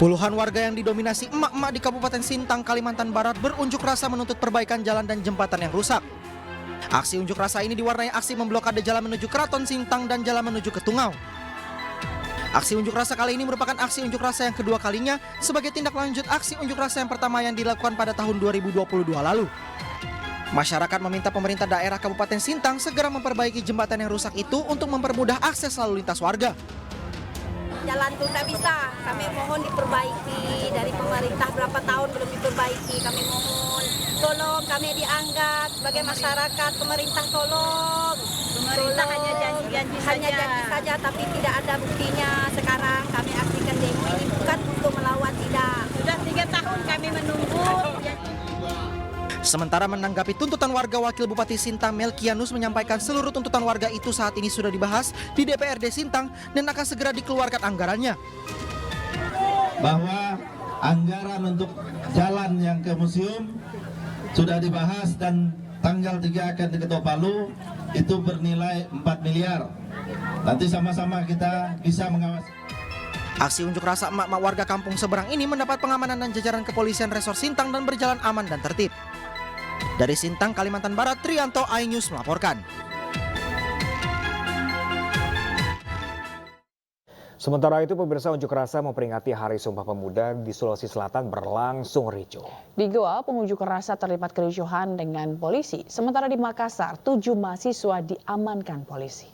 Puluhan warga yang didominasi emak-emak di Kabupaten Sintang, Kalimantan Barat berunjuk rasa menuntut perbaikan jalan dan jembatan yang rusak. Aksi unjuk rasa ini diwarnai aksi memblokade jalan menuju Keraton Sintang dan jalan menuju ke Tungau. Aksi unjuk rasa kali ini merupakan aksi unjuk rasa yang kedua kalinya sebagai tindak lanjut aksi unjuk rasa yang pertama yang dilakukan pada tahun 2022 lalu. Masyarakat meminta pemerintah daerah Kabupaten Sintang segera memperbaiki jembatan yang rusak itu untuk mempermudah akses lalu lintas warga. Jalan itu tidak bisa, kami mohon diperbaiki dari pemerintah, berapa tahun belum diperbaiki, kami mohon tolong, kami dianggap sebagai masyarakat, pemerintah tolong. Pemerintah hanya janji saja, tapi tidak ada buktinya. Sekarang kami aksikan demo ini bukan untuk melawan, tidak. Sudah 3 tahun kami menunggu. Sementara menanggapi tuntutan warga, Wakil Bupati Sintang Melkianus menyampaikan seluruh tuntutan warga itu saat ini sudah dibahas di DPRD Sintang dan akan segera dikeluarkan anggarannya. Bahwa anggaran untuk jalan yang ke museum sudah dibahas dan tanggal 3 akan diketok palu, itu bernilai 4 miliar. Nanti sama-sama kita bisa mengawasi. Aksi unjuk rasa emak-emak warga kampung seberang ini mendapat pengamanan dan jajaran kepolisian Resor Sintang dan berjalan aman dan tertib. Dari Sintang, Kalimantan Barat, Trianto, iNews melaporkan. Sementara itu, pemirsa, unjuk rasa memperingati Hari Sumpah Pemuda di Sulawesi Selatan berlangsung ricuh. Di Goa, pengunjuk rasa terlibat kericuhan dengan polisi. Sementara di Makassar, 7 mahasiswa diamankan polisi.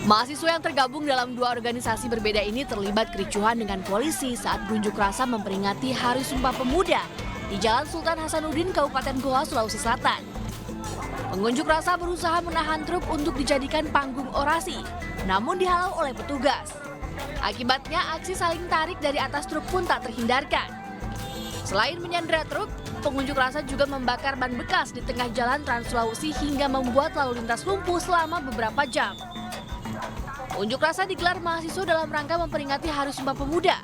Mahasiswa yang tergabung dalam 2 organisasi berbeda ini terlibat kericuhan dengan polisi saat berunjuk rasa memperingati Hari Sumpah Pemuda di Jalan Sultan Hasanuddin, Kabupaten Goa, Sulawesi Selatan. Pengunjuk rasa berusaha menahan truk untuk dijadikan panggung orasi, namun dihalau oleh petugas. Akibatnya aksi saling tarik dari atas truk pun tak terhindarkan. Selain menyandera truk, pengunjuk rasa juga membakar ban bekas di tengah jalan Trans Sulawesi hingga membuat lalu lintas lumpuh selama beberapa jam. Unjuk rasa digelar mahasiswa dalam rangka memperingati Hari Sumpah Pemuda.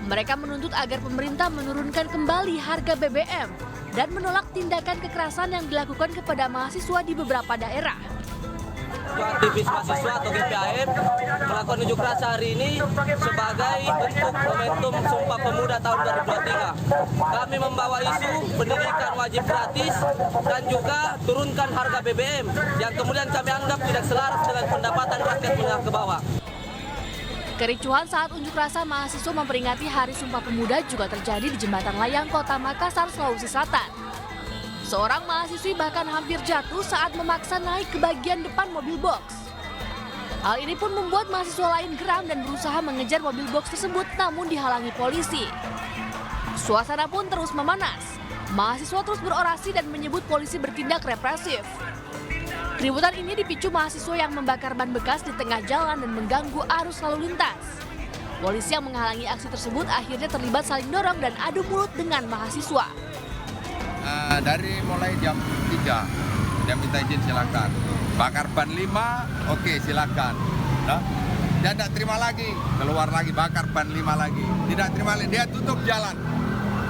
Mereka menuntut agar pemerintah menurunkan kembali harga BBM dan menolak tindakan kekerasan yang dilakukan kepada mahasiswa di beberapa daerah. Aktivis mahasiswa atau GPAM melakukan unjuk rasa hari ini sebagai bentuk momentum Sumpah Pemuda tahun 2023. Kami membawa isu pendidikan wajib gratis dan juga turunkan harga BBM yang kemudian kami anggap tidak selaras dengan pendapatan rakyat menengah ke bawah. Kericuhan saat unjuk rasa mahasiswa memperingati Hari Sumpah Pemuda juga terjadi di Jembatan Layang, Kota Makassar, Sulawesi Selatan. Seorang mahasiswi bahkan hampir jatuh saat memaksa naik ke bagian depan mobil box. Hal ini pun membuat mahasiswa lain geram dan berusaha mengejar mobil box tersebut namun dihalangi polisi. Suasana pun terus memanas. Mahasiswa terus berorasi dan menyebut polisi bertindak represif. Keributan ini dipicu mahasiswa yang membakar ban bekas di tengah jalan dan mengganggu arus lalu lintas. Polisi yang menghalangi aksi tersebut akhirnya terlibat saling dorong dan adu mulut dengan mahasiswa. Dari mulai jam 3, dia minta izin silakan. Bakar ban 5, oke silakan. Nah, dia tidak terima lagi, keluar lagi, bakar ban 5 lagi. Tidak terima lagi, dia tutup jalan.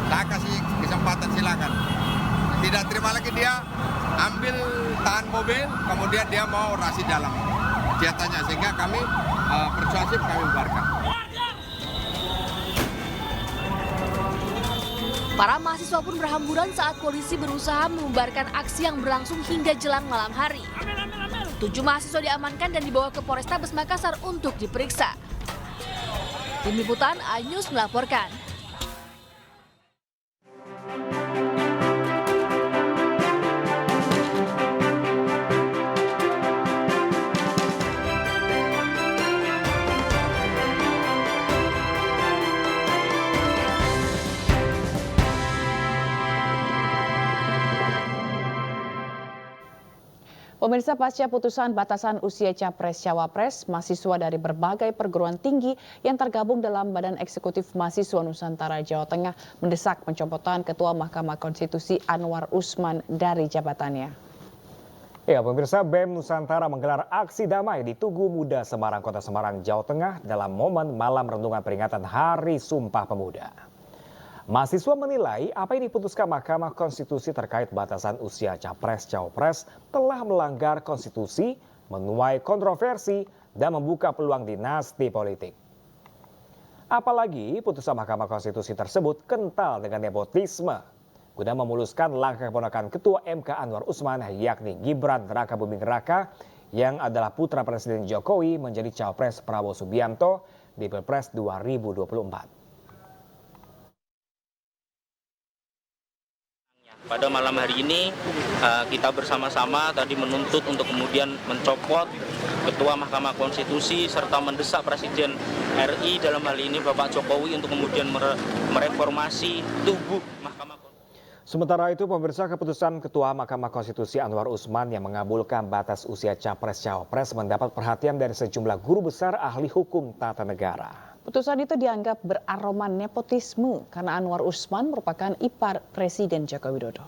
Saya kasih kesempatan silakan. Tidak terima lagi, dia ambil tahan mobil, kemudian dia mau orasi dalam senjatanya. Sehingga kami persuasif, kami bubarkan. Para mahasiswa pun berhamburan saat polisi berusaha membubarkan aksi yang berlangsung hingga jelang malam hari. 7 mahasiswa diamankan dan dibawa ke Polrestabes Makassar untuk diperiksa. Tim Liputan iNews melaporkan. Pemirsa, pasca putusan batasan usia Capres-Cawapres, mahasiswa dari berbagai perguruan tinggi yang tergabung dalam Badan Eksekutif Mahasiswa Nusantara Jawa Tengah mendesak pencopotan Ketua Mahkamah Konstitusi Anwar Usman dari jabatannya. Ya, pemirsa, BEM Nusantara menggelar aksi damai di Tugu Muda Semarang, Kota Semarang, Jawa Tengah dalam momen malam renungan peringatan Hari Sumpah Pemuda. Mahasiswa menilai apa yang diputuskan Mahkamah Konstitusi terkait batasan usia Capres-Cawapres telah melanggar konstitusi menuai kontroversi dan membuka peluang dinasti politik. Apalagi putusan Mahkamah Konstitusi tersebut kental dengan nepotisme. Guna memuluskan langkah keponakan Ketua MK Anwar Usman yakni Gibran Rakabuming Raka yang adalah putra Presiden Jokowi menjadi cawapres Prabowo Subianto di Pilpres 2024. Pada malam hari ini kita bersama-sama tadi menuntut untuk kemudian mencopot Ketua Mahkamah Konstitusi serta mendesak Presiden RI dalam hal ini Bapak Jokowi untuk kemudian mereformasi tubuh Mahkamah Konstitusi. Sementara itu pemirsa, keputusan Ketua Mahkamah Konstitusi Anwar Usman yang mengabulkan batas usia capres-cawapres mendapat perhatian dari sejumlah guru besar ahli hukum tata negara. Putusan itu dianggap beraroma nepotisme karena Anwar Usman merupakan ipar Presiden Joko Widodo.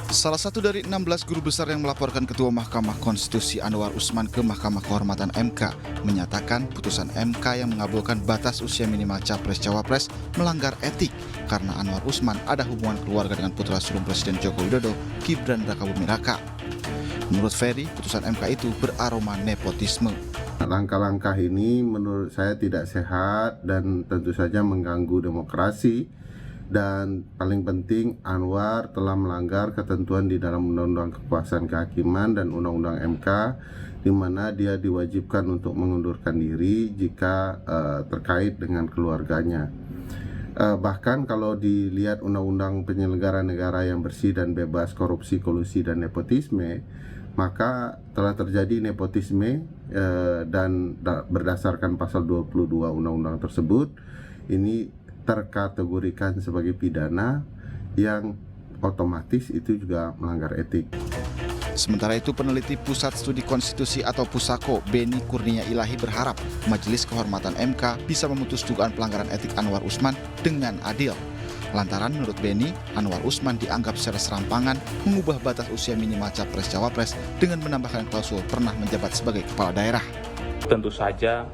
Salah satu dari 16 guru besar yang melaporkan Ketua Mahkamah Konstitusi Anwar Usman ke Mahkamah Kehormatan MK menyatakan putusan MK yang mengabulkan batas usia minimal capres-cawapres melanggar etik karena Anwar Usman ada hubungan keluarga dengan putra sulung Presiden Joko Widodo, Gibran Rakabuming Raka. Menurut Ferry, putusan MK itu beraroma nepotisme. Langkah-langkah ini menurut saya tidak sehat dan tentu saja mengganggu demokrasi. Dan paling penting, Anwar telah melanggar ketentuan di dalam Undang-Undang Kekuasaan Kehakiman dan Undang-Undang MK, di mana dia diwajibkan untuk mengundurkan diri jika terkait dengan keluarganya. Bahkan kalau dilihat Undang-Undang Penyelenggaraan Negara yang Bersih dan Bebas Korupsi, Kolusi, dan Nepotisme, maka telah terjadi nepotisme dan berdasarkan pasal 22 Undang-Undang tersebut, ini terkategorikan sebagai pidana yang otomatis itu juga melanggar etik. Sementara itu, peneliti Pusat Studi Konstitusi atau Pusako, Beni Kurnia Ilahi berharap Majelis Kehormatan MK bisa memutus dugaan pelanggaran etik Anwar Usman dengan adil. Lantaran menurut Beni, Anwar Usman dianggap secara serampangan mengubah batas usia minimal capres-cawapres dengan menambahkan klausul pernah menjabat sebagai kepala daerah. Tentu saja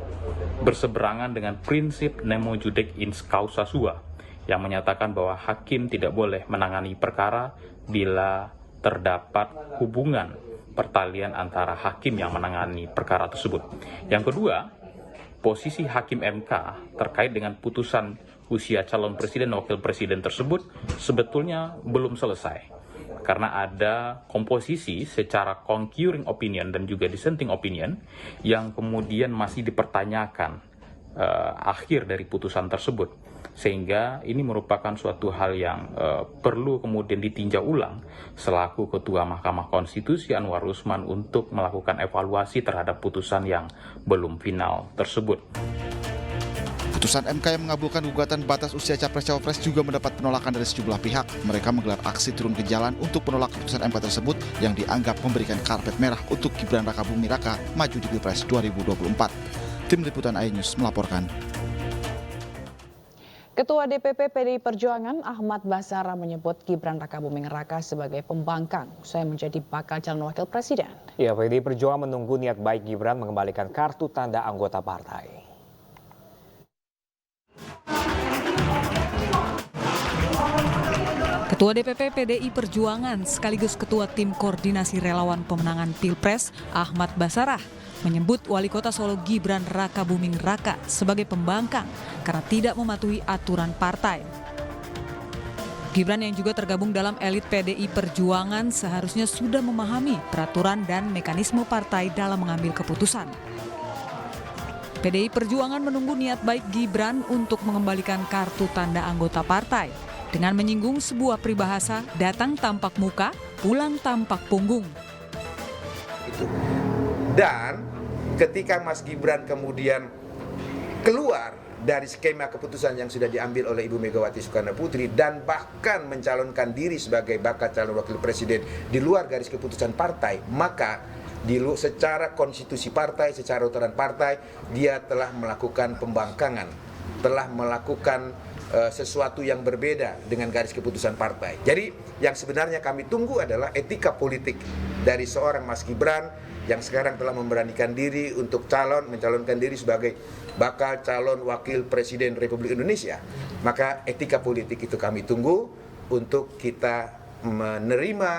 berseberangan dengan prinsip nemo judic ins causa sua yang menyatakan bahwa hakim tidak boleh menangani perkara bila terdapat hubungan pertalian antara hakim yang menangani perkara tersebut. Yang kedua, posisi hakim MK terkait dengan putusan usia calon presiden dan wakil presiden tersebut sebetulnya belum selesai. Karena ada komposisi secara concurring opinion dan juga dissenting opinion yang kemudian masih dipertanyakan akhir dari putusan tersebut. Sehingga ini merupakan suatu hal yang perlu kemudian ditinjau ulang selaku Ketua Mahkamah Konstitusi Anwar Usman untuk melakukan evaluasi terhadap putusan yang belum final tersebut. Putusan MK yang mengabulkan gugatan batas usia capres-cawapres juga mendapat penolakan dari sejumlah pihak. Mereka menggelar aksi turun ke jalan untuk menolak putusan MK tersebut yang dianggap memberikan karpet merah untuk Gibran Rakabuming Raka maju di Pilpres 2024. Tim Liputan iNews melaporkan. Ketua DPP PDI Perjuangan Ahmad Basara menyebut Gibran Rakabuming Raka sebagai pembangkang usai menjadi bakal calon wakil presiden. Ya, PDI Perjuangan menunggu niat baik Gibran mengembalikan kartu tanda anggota partai. Ketua DPP PDI Perjuangan sekaligus Ketua Tim Koordinasi Relawan Pemenangan Pilpres Ahmad Basara menyebut Wali Kota Solo Gibran Rakabuming Raka sebagai pembangkang karena tidak mematuhi aturan partai. Gibran yang juga tergabung dalam elit PDI Perjuangan seharusnya sudah memahami peraturan dan mekanisme partai dalam mengambil keputusan. PDI Perjuangan menunggu niat baik Gibran untuk mengembalikan kartu tanda anggota partai dengan menyinggung sebuah peribahasa datang tampak muka, pulang tampak punggung. Dan ketika Mas Gibran kemudian keluar dari skema keputusan yang sudah diambil oleh Ibu Megawati Soekarno Putri dan bahkan mencalonkan diri sebagai bakal calon wakil presiden di luar garis keputusan partai, maka secara konstitusi partai, secara aturan partai, dia telah melakukan pembangkangan, telah melakukan sesuatu yang berbeda dengan garis keputusan partai. Jadi yang sebenarnya kami tunggu adalah etika politik dari seorang Mas Gibran yang sekarang telah memberanikan diri untuk mencalonkan diri sebagai bakal calon wakil presiden Republik Indonesia. Maka etika politik itu kami tunggu untuk kita menerima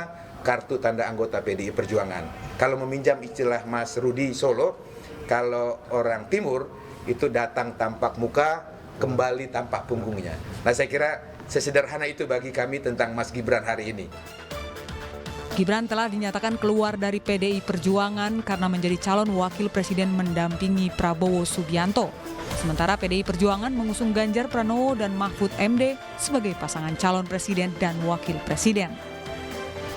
kartu tanda anggota PDI Perjuangan. Kalau meminjam istilah Mas Rudi Solo, kalau orang timur itu datang tampak muka, kembali tampak punggungnya. Nah, saya kira sesederhana itu bagi kami tentang Mas Gibran hari ini. Gibran telah dinyatakan keluar dari PDI Perjuangan karena menjadi calon wakil presiden mendampingi Prabowo Subianto. Sementara PDI Perjuangan mengusung Ganjar Pranowo dan Mahfud MD sebagai pasangan calon presiden dan wakil presiden.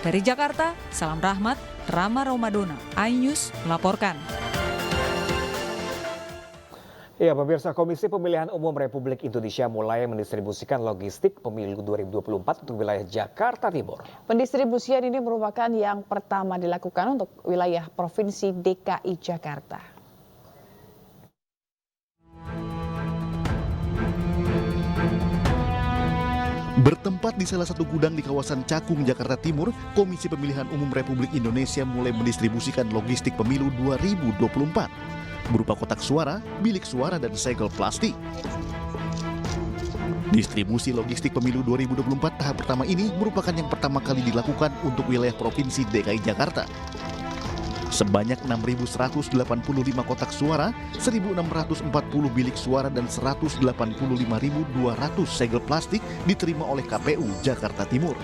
Dari Jakarta, Salam Rahmat, Rama Romadona, iNews melaporkan. Ya, pemirsa, Komisi Pemilihan Umum Republik Indonesia mulai mendistribusikan logistik pemilu 2024 untuk wilayah Jakarta Timur. Pendistribusian ini merupakan yang pertama dilakukan untuk wilayah Provinsi DKI Jakarta. Bertempat di salah satu gudang di kawasan Cakung, Jakarta Timur, Komisi Pemilihan Umum Republik Indonesia mulai mendistribusikan logistik pemilu 2024. Berupa kotak suara, bilik suara, dan segel plastik. Distribusi logistik pemilu 2024 tahap pertama ini merupakan yang pertama kali dilakukan untuk wilayah Provinsi DKI Jakarta. Sebanyak 6.185 kotak suara, 1.640 bilik suara, dan 185.200 segel plastik diterima oleh KPU Jakarta Timur.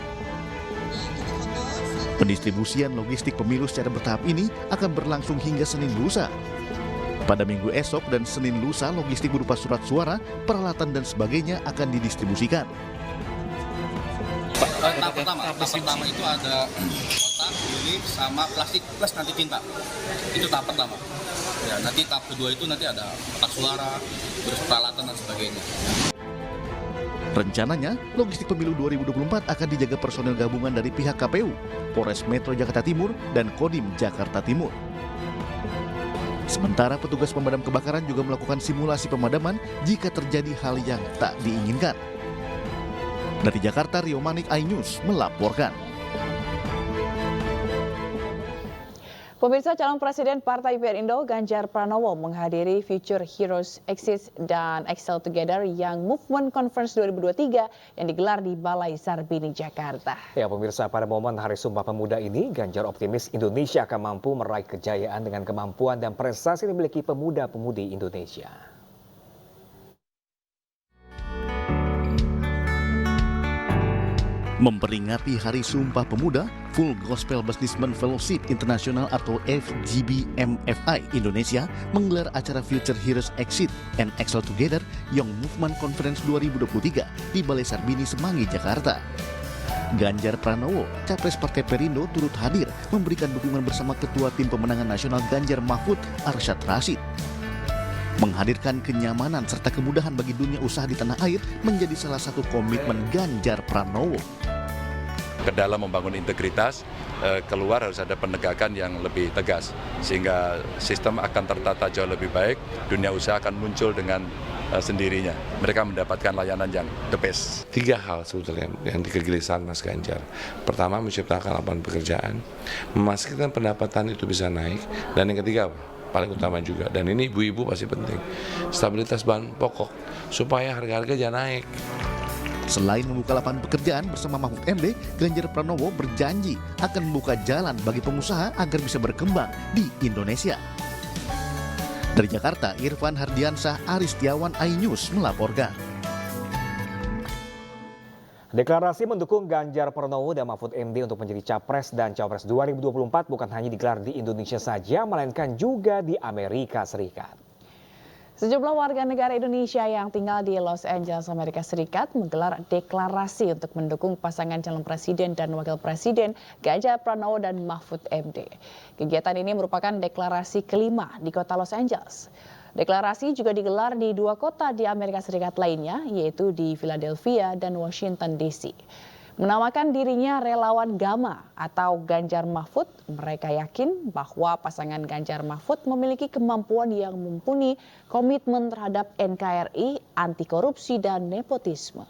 Pendistribusian logistik pemilu secara bertahap ini akan berlangsung hingga Senin lusa. Pada minggu esok dan Senin lusa, logistik berupa surat suara, peralatan, dan sebagainya akan didistribusikan. Tahap pertama itu ada kotak, bilik, sama plastik plus nanti tinta. Itu tahap pertama. Ya, nanti tahap kedua itu nanti ada kotak suara, terus peralatan dan sebagainya. Rencananya, logistik pemilu 2024 akan dijaga personel gabungan dari pihak KPU, Polres Metro Jakarta Timur, dan Kodim Jakarta Timur. Sementara petugas pemadam kebakaran juga melakukan simulasi pemadaman jika terjadi hal yang tak diinginkan. Dari Jakarta, Rio Manik, iNews melaporkan. Pemirsa, calon Presiden Partai Perindo Ganjar Pranowo menghadiri Future Heroes Exist dan Excel Together Young Movement Conference 2023 yang digelar di Balai Sarbini, Jakarta. Ya, pemirsa, pada momen Hari Sumpah Pemuda ini, Ganjar optimis Indonesia akan mampu meraih kejayaan dengan kemampuan dan prestasi yang dimiliki pemuda-pemudi Indonesia. Memperingati Hari Sumpah Pemuda, Full Gospel Businessman Fellowship International atau FGBMFI Indonesia menggelar acara Future Heroes Exit and Excel Together Young Movement Conference 2023 di Balai Sarbini, Semanggi, Jakarta. Ganjar Pranowo, Capres Partai Perindo, turut hadir memberikan dukungan bersama Ketua Tim Pemenangan Nasional Ganjar Mahfud, Arsyad Rashid. Menghadirkan kenyamanan serta kemudahan bagi dunia usaha di tanah air menjadi salah satu komitmen Ganjar Pranowo. Ke dalam membangun integritas, keluar harus ada penegakan yang lebih tegas, sehingga sistem akan tertata jauh lebih baik, dunia usaha akan muncul dengan sendirinya. Mereka mendapatkan layanan yang the best. 3 hal sebetulnya yang dikegelisahan Mas Ganjar. Pertama, menciptakan lapangan pekerjaan, memastikan pendapatan itu bisa naik, dan yang ketiga, paling utama juga, dan ini ibu-ibu pasti penting, stabilitas bahan pokok, supaya harga-harga jangan naik. Selain membuka lapangan pekerjaan bersama Mahfud MD, Ganjar Pranowo berjanji akan membuka jalan bagi pengusaha agar bisa berkembang di Indonesia. Dari Jakarta, Irfan Hardiansyah, Aris Setiawan, iNews melaporkan. Deklarasi mendukung Ganjar Pranowo dan Mahfud MD untuk menjadi Capres dan Cawapres 2024 bukan hanya digelar di Indonesia saja, melainkan juga di Amerika Serikat. Sejumlah warga negara Indonesia yang tinggal di Los Angeles, Amerika Serikat menggelar deklarasi untuk mendukung pasangan calon presiden dan wakil presiden Ganjar Pranowo dan Mahfud MD. Kegiatan ini merupakan deklarasi kelima di kota Los Angeles. Deklarasi juga digelar di 2 kota di Amerika Serikat lainnya, yaitu di Philadelphia dan Washington DC. Menamakan dirinya relawan Gama atau Ganjar Mahfud, mereka yakin bahwa pasangan Ganjar Mahfud memiliki kemampuan yang mumpuni, komitmen terhadap NKRI, anti korupsi dan nepotisme.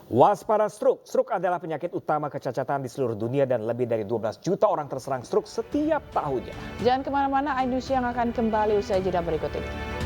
Waspada stroke. Stroke adalah penyakit utama kecacatan di seluruh dunia dan lebih dari 12 juta orang terserang stroke setiap tahunnya. Jangan kemana-mana, iNews yang akan kembali usai jeda berikut ini.